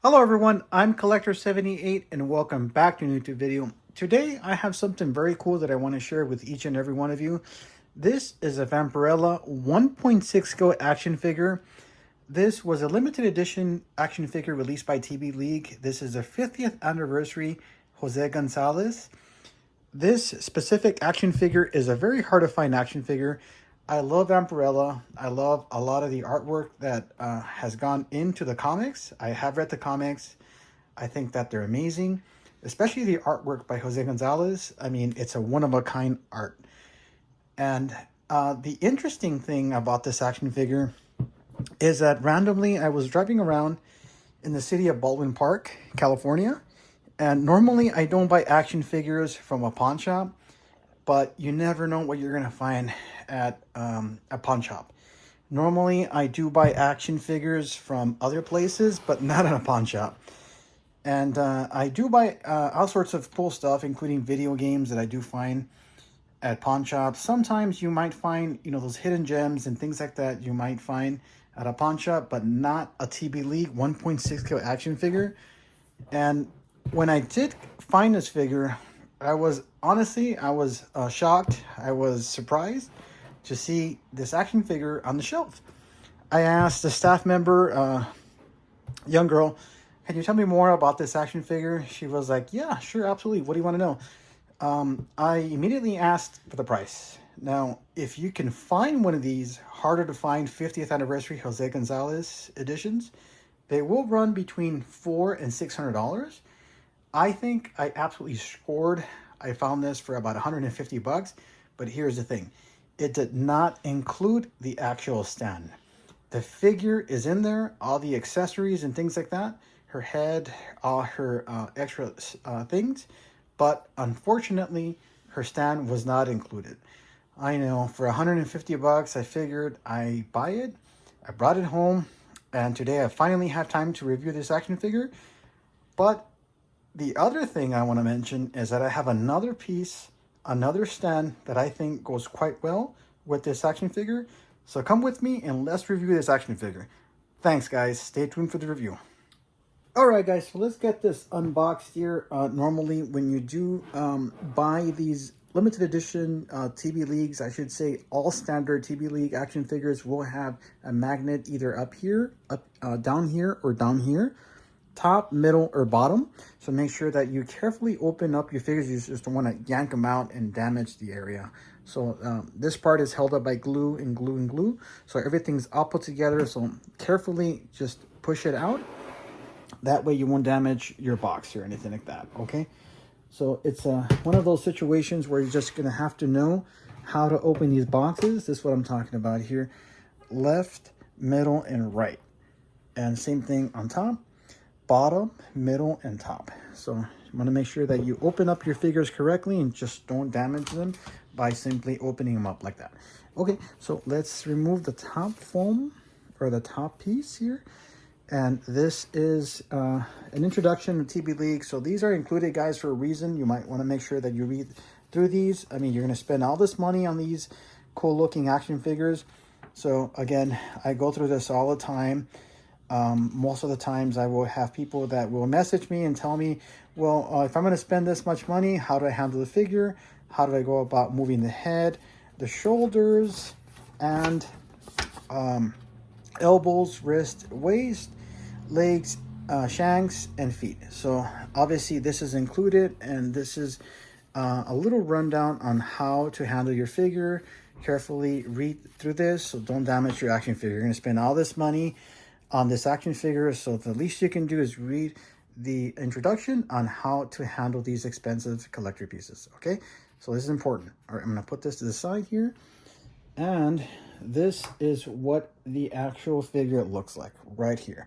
Hello everyone, I'm Collector78 and welcome back to a new YouTube video. Today I have something very cool that I want to share with each and every one of you. This is a Vampirella 1.6 scale action figure. This was a limited edition action figure released by TBLEAGUE. This is the 50th anniversary Jose Gonzalez. This specific action figure is a very hard to find action figure. I love Vampirella. I love a lot of the artwork that has gone into the comics. I have read the comics. I think that they're amazing, especially the artwork by Jose Gonzalez. I mean, it's a one-of-a-kind art. And the interesting thing about this action figure is that randomly I was driving around in the city of Baldwin Park, California. And normally I don't buy action figures from a pawn shop, but you never know what you're going to find at a pawn shop. Normally I do buy action figures from other places, but not at a pawn shop. And I do buy all sorts of cool stuff, including video games that I do find at pawn shops. Sometimes you might find, those hidden gems and things like that you might find at a pawn shop, but not a TBLEAGUE 1.6 kilo action figure. And when I did find this figure, I was shocked. I was surprised to see this action figure on the shelf. I asked a staff member, young girl, can you tell me more about this action figure? She was like, yeah, sure, absolutely. What do you want to know? I immediately asked for the price. Now, if you can find one of these harder to find 50th anniversary Jose Gonzalez editions, they will run between $400 and $600. I think I absolutely scored. I found this for about 150 bucks, but here's the thing. It did not include the actual stand. The figure is in there, all the accessories and things like that, her head, all her extra things, but unfortunately, her stand was not included. I know, for 150 bucks, I figured I buy it. I brought it home, and today I finally have time to review this action figure, but the other thing I want to mention is that I have another piece, another stand that I think goes quite well with this action figure. So come with me and let's review this action figure. Thanks guys, stay tuned for the review. Alright guys, so let's get this unboxed here. Normally when you do buy these limited edition TBLEAGUEs, I should say all standard TBLEAGUE action figures will have a magnet either up here, down here, or down here. Top, middle, or bottom. So make sure that you carefully open up your figures. You just don't want to yank them out and damage the area. So this part is held up by glue and glue and glue. So everything's all put together. So carefully just push it out. That way you won't damage your box or anything like that. Okay. So it's one of those situations where you're just going to have to know how to open these boxes. This is what I'm talking about here. Left, middle, and right. And same thing on top. Bottom, middle, and top. So you want to make sure that you open up your figures correctly and just don't damage them by simply opening them up like that. Okay, so let's remove the top foam or the top piece here. And this is an introduction to TBLEAGUE. So these are included, guys, for a reason. You might want to make sure that you read through these. I mean, you're going to spend all this money on these cool looking action figures. So again, I go through this all the time. Most of the times I will have people that will message me and tell me, well, if I'm going to spend this much money, how do I handle the figure? How do I go about moving the head, the shoulders, and elbows, wrist, waist, legs, shanks, and feet? So obviously this is included, and this is a little rundown on how to handle your figure. Carefully read through this so don't damage your action figure. You're going to spend all this money on this action figure, so the least you can do is read the introduction on how to handle these expensive collector pieces. Okay, so this is important. All right, I'm going to put this to the side here, and this is what the actual figure looks like right here.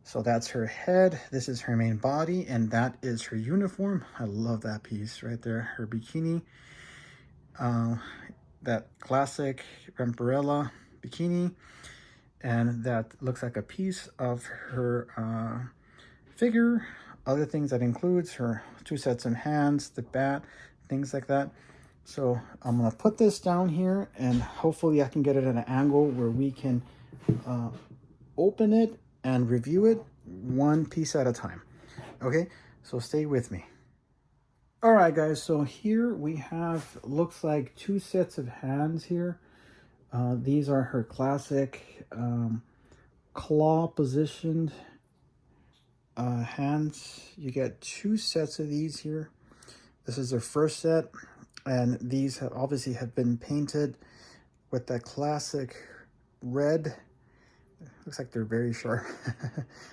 So that's her head, this is her main body, and that is her uniform. I love that piece right there, her bikini, that classic Vampirella bikini. And that looks like a piece of her figure. Other things that includes her 2 sets of hands, the bat, things like that. So I'm going to put this down here, and hopefully I can get it at an angle where we can open it and review it one piece at a time. Okay, so stay with me. All right, guys, so here we have, looks like 2 sets of hands here. These are her classic claw positioned hands. You get 2 sets of these here. This is their first set, and these have obviously have been painted with that classic red. Looks like they're very sharp.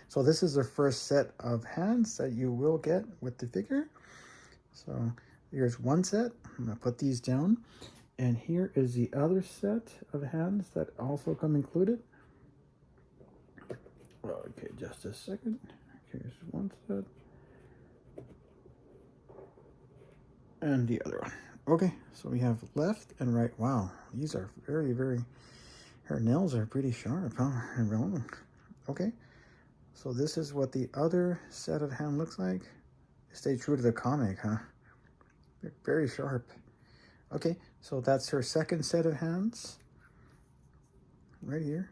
So this is the first set of hands that you will get with the figure. So here's one set. I'm gonna put these down. And here is the other set of hands that also come included. Okay, just a second. Here's one set. And the other one. Okay, so we have left and right. Wow, these are very, very, her nails are pretty sharp, huh? Okay, so this is what the other set of hand looks like. Stay true to the comic, huh? They're very sharp. Okay, so that's her second set of hands. Right here.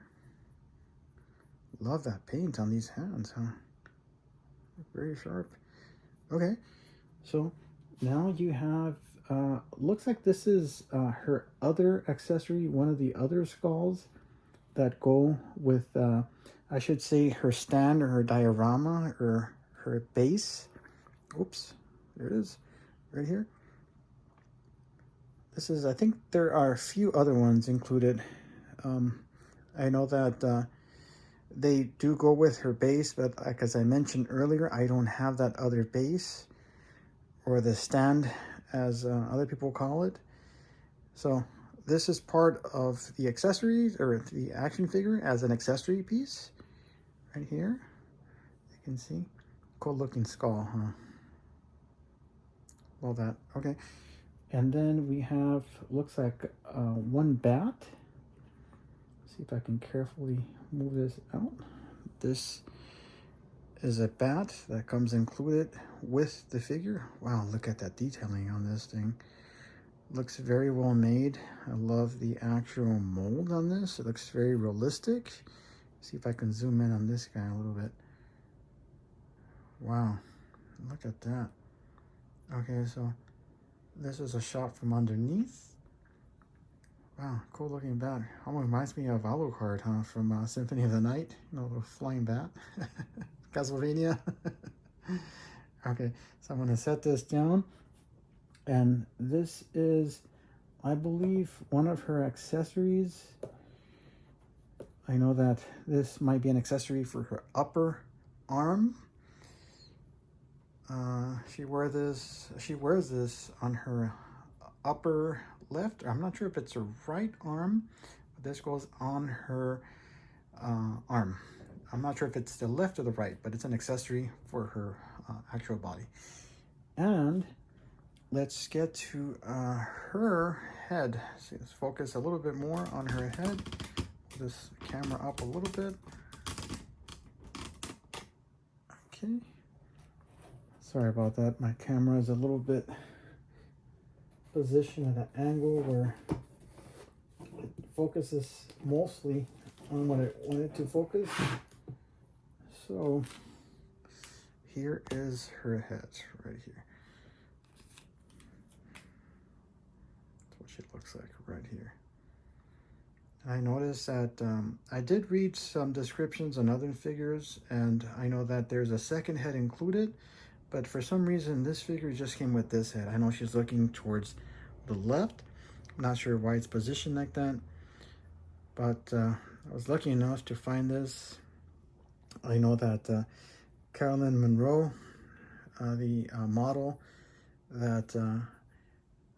Love that paint on these hands, huh? Very sharp. Okay, so now you have, looks like this is her other accessory, one of the other skulls that go with, I should say, her stand or her diorama or her base. Oops, there it is, right here. This is, I think there are a few other ones included. I know that they do go with her base, but like as I mentioned earlier, I don't have that other base or the stand as other people call it. So this is part of the accessories or the action figure as an accessory piece right here. You can see, cool looking skull, huh? Love that. Okay. And then we have, looks like one bat. See if I can carefully move this out. This is a bat that comes included with the figure. Wow, look at that detailing on this thing. Looks very well made. I love the actual mold on this. It looks very realistic. See if I can zoom in on this guy a little bit. Wow, look at that. Okay, so this is a shot from underneath. Wow, cool looking bat. Almost reminds me of Alucard, huh? From Symphony of the Night. You know, the flying bat. Castlevania. Okay, so I'm gonna set this down. And this is, I believe, one of her accessories. I know that this might be an accessory for her upper arm. She wears this on her upper left. I'm not sure if it's her right arm, but this goes on her arm. I'm not sure if it's the left or the right, but it's an accessory for her actual body. And let's get to her head. So let's focus a little bit more on her head. Put this camera up a little bit. Okay. Sorry about that. My camera is a little bit positioned at an angle where it focuses mostly on what I want it to focus. So here is her head right here. That's what she looks like right here. I noticed that I did read some descriptions on other figures, and I know that there's a second head included, but for some reason this figure just came with this head. I know she's looking towards the left. I'm not sure why it's positioned like that, but I was lucky enough to find this. I know that Carolyn Monroe, the model that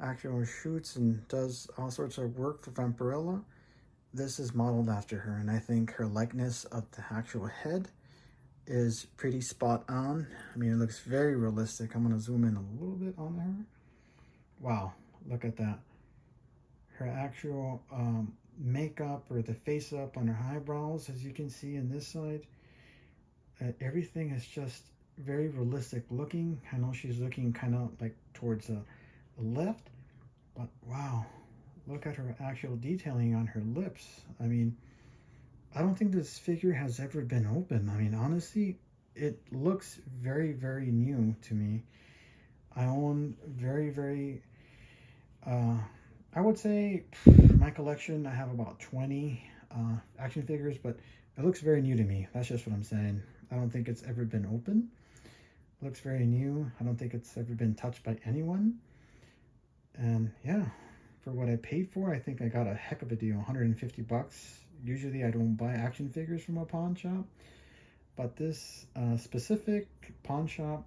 actually shoots and does all sorts of work for Vampirella, this is modeled after her, and I think her likeness of the actual head is pretty spot on. I mean, it looks very realistic. I'm gonna zoom in a little bit on her. Wow, look at that. Her actual makeup or the face up on her eyebrows, as you can see in this side, everything is just very realistic looking. I know she's looking kind of like towards the left, but wow, look at her actual detailing on her lips. I mean, I don't think this figure has ever been open. I mean, honestly, it looks very, very new to me. I own very, I would say my collection, I have about 20 action figures, but it looks very new to me. That's just what I'm saying. I don't think it's ever been open. It looks very new. I don't think it's ever been touched by anyone. And yeah, for what I paid for, I think I got a heck of a deal, 150 bucks. Usually I don't buy action figures from a pawn shop, but this specific pawn shop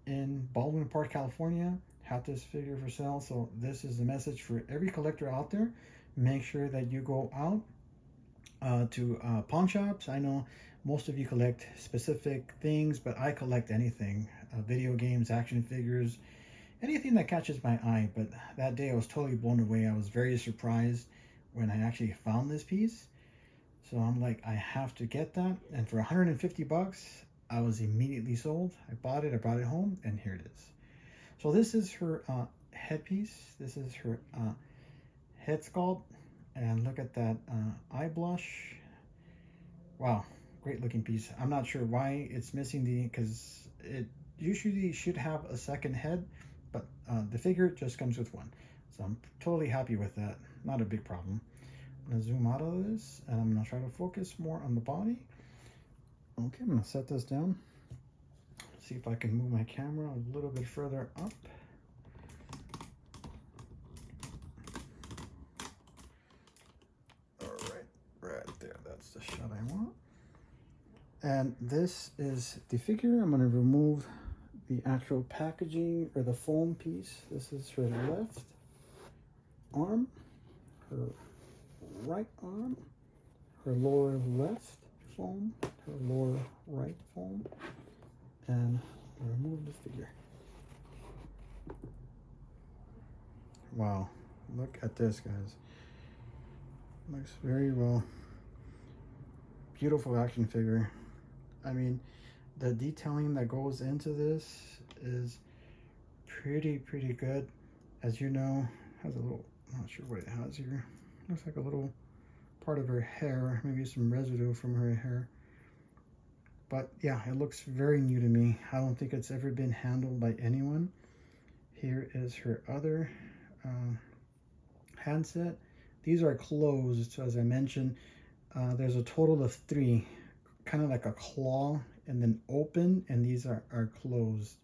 in Baldwin Park, California had this figure for sale. So this is the message for every collector out there. Make sure that you go out to pawn shops. I know most of you collect specific things, but I collect anything, video games, action figures, anything that catches my eye. But that day I was totally blown away. I was very surprised when I actually found this piece. So I'm like, I have to get that. And for 150 bucks, I was immediately sold. I bought it, I brought it home, and here it is. So this is her headpiece. This is her head sculpt. And look at that eye blush. Wow, great looking piece. I'm not sure why it's missing because it usually should have a second head, but the figure just comes with one. So I'm totally happy with that. Not a big problem. I'm gonna zoom out of this and I'm gonna try to focus more on the body. Okay, I'm gonna set this down. See if I can move my camera a little bit further up. All right, right there, that's the shot I want. And this is the figure. I'm gonna remove the actual packaging or the foam piece. This is her left arm, her right arm, her lower left foam, her lower right foam, and remove the figure. Wow, look at this, guys. Looks very well. Beautiful action figure. I mean, the detailing that goes into this is pretty good. As you know, has a little, I'm not sure what it has here. Looks like a little part of her hair, maybe some residue from her hair. But yeah, it looks very new to me. I don't think it's ever been handled by anyone. Here is her other handset. These are closed, so as I mentioned, there's a total of 3, kind of like a claw and then open, and these are closed.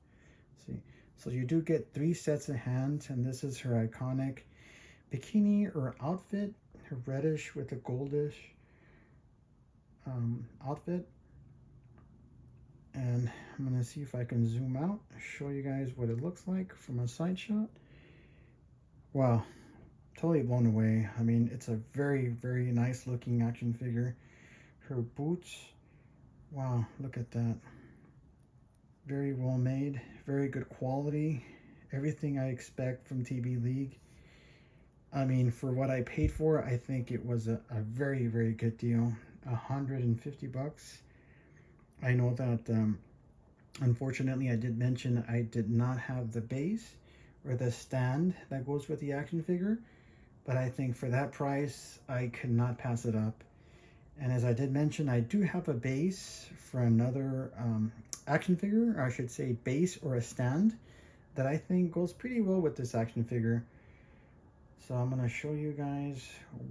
See, so you do get 3 sets of hands, and this is her iconic bikini or outfit, her reddish with a goldish outfit. And I'm gonna see if I can zoom out, show you guys what it looks like from a side shot. Wow, totally blown away. I mean, it's a very nice looking action figure. Her boots, wow, look at that. Very well made, very good quality. Everything I expect from TB League. I mean, for what I paid for, I think it was a very good deal. 150 bucks. I know that unfortunately I did mention I did not have the base or the stand that goes with the action figure, but I think for that price I could not pass it up. And as I did mention, I do have a base for another action figure, or I should say base or a stand, that I think goes pretty well with this action figure. So I'm going to show you guys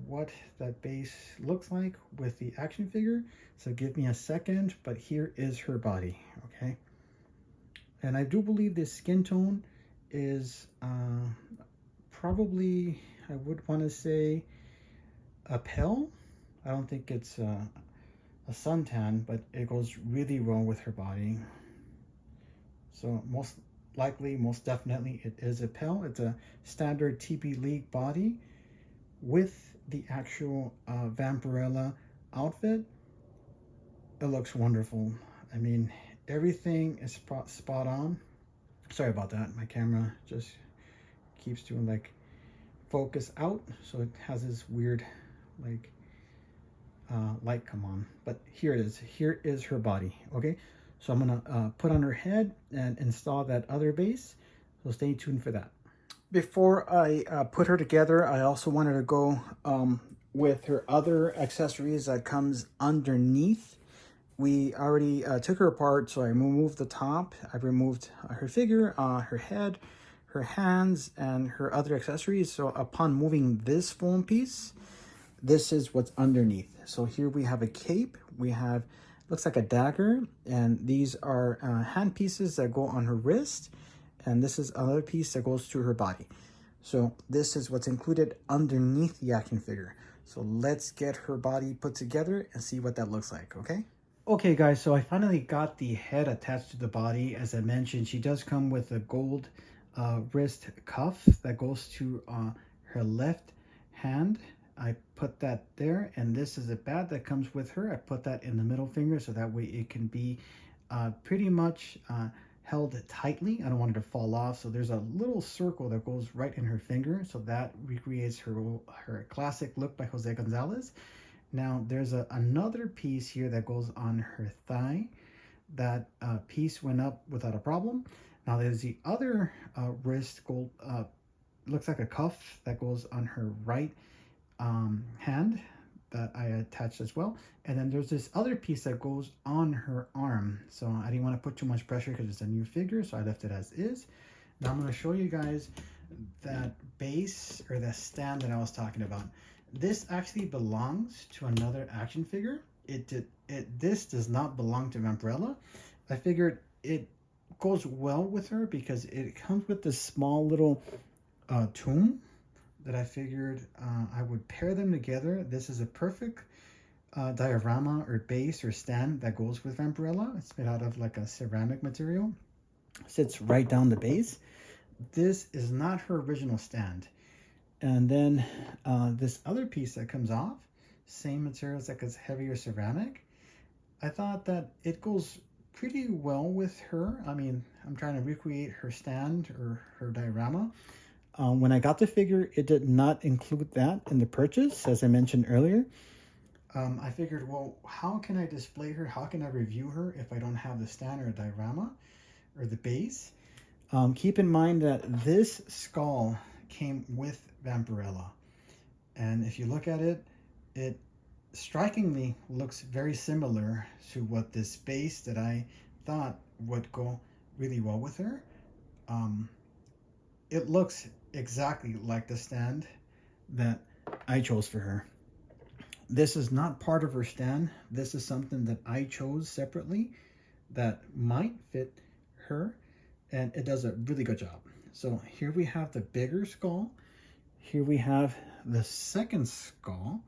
what that base looks like with the action figure. So give me a second, but here is her body, okay? And I do believe this skin tone is probably, I would want to say, a pale. I don't think it's a suntan, but it goes really well with her body. So most definitely it is a pale. It's a standard TB League body with the actual Vampirella outfit. It looks wonderful. I mean, everything is spot on. Sorry about that. My camera just keeps doing like focus out, so it has this weird like light come on. But here it is. Here is her body. Okay. So I'm gonna put on her head and install that other base. So stay tuned for that. Before I put her together, I also wanted to go with her other accessories that comes underneath we already took her apart, so I removed the top. I removed her figure, her head, her hands, and her other accessories. So upon moving this foam piece, this is what's underneath. So here we have a cape. We have, looks like a dagger, and these are hand pieces that go on her wrist. And this is another piece that goes to her body. So this is what's included underneath the action figure. So let's get her body put together and see what that looks like, okay? Okay guys, so I finally got the head attached to the body. As I mentioned, she does come with a gold wrist cuff that goes to her left hand. I put that there, and this is a band that comes with her. I put that in the middle finger so that way it can be pretty much held tightly. I don't want it to fall off. So there's a little circle that goes right in her finger. So that recreates her classic look by Jose Gonzalez. Now there's another piece here that goes on her thigh. That piece went up without a problem. Now there's the other wrist gold, looks like a cuff that goes on her right hand that I attached as well. And then there's this other piece that goes on her arm. So I didn't want to put too much pressure because it's a new figure, so I left it as is. Now I'm going to show you guys that base, or that stand that I was talking about. This actually belongs to another action figure. This does not belong to Vampirella. I figured it goes well with her because it comes with this small little tomb that I figured I would pair them together. This is a perfect diorama or base or stand that goes with Vampirella. It's made out of like a ceramic material. Sits right down the base. This is not her original stand. And then this other piece that comes off, same materials, like it's heavier ceramic. I thought that it goes pretty well with her. I mean, I'm trying to recreate her stand or her diorama. When I got the figure, it did not include that in the purchase, as I mentioned earlier. I figured, well, how can I display her? How can I review her if I don't have the stand or diorama or the base? Keep in mind that this skull came with Vampirella. And if you look at it, it strikingly looks very similar to what this base that I thought would go really well with her. It looks exactly like the stand that I chose for her. This is not part of her stand. This is something that I chose separately that might fit her, and it does a really good job. So here we have the bigger skull. Here we have the second skull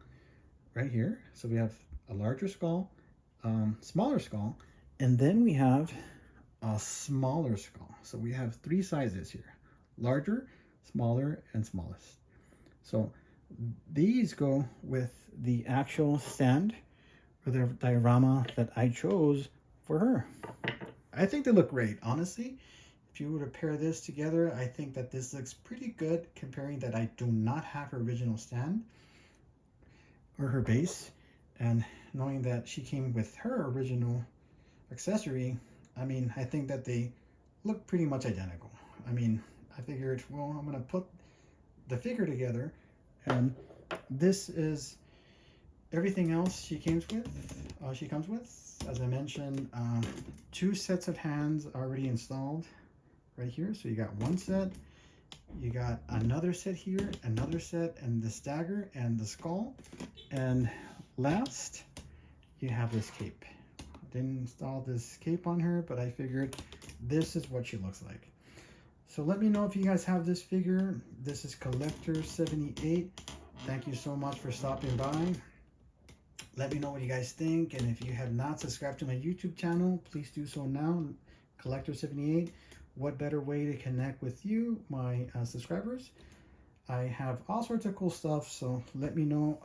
right here. So we have a larger skull, smaller skull, and then we have a smaller skull. So we have three sizes here: larger, smaller, and smallest. So these go with the actual stand or the diorama that I chose for her. I think they look great, honestly. If you were to pair this together, I think that this looks pretty good, comparing that I do not have her original stand or her base, and knowing that she came with her original accessory. I mean, I think that they look pretty much identical. I mean, I figured, well, I'm gonna put the figure together, and this is everything else she comes with. As I mentioned, 2 sets of hands already installed right here. So you got one set, you got another set here, another set, and this dagger and the skull, and last you have this cape. Didn't install this cape on her, but I figured this is what she looks like. So let me know if you guys have this figure. This is Collector 78. Thank you so much for stopping by. Let me know what you guys think, and if you have not subscribed to my YouTube channel, please do so now. Collector 78. What better way to connect with you, my subscribers? I have all sorts of cool stuff, so let me know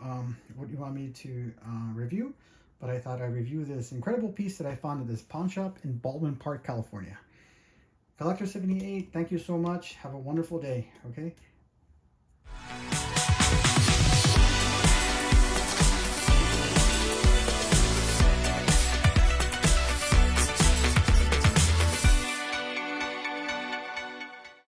what you want me to review. But I thought I'd review this incredible piece that I found at this pawn shop in Baldwin Park, California. Collector 78, thank you so much. Have a wonderful day, okay?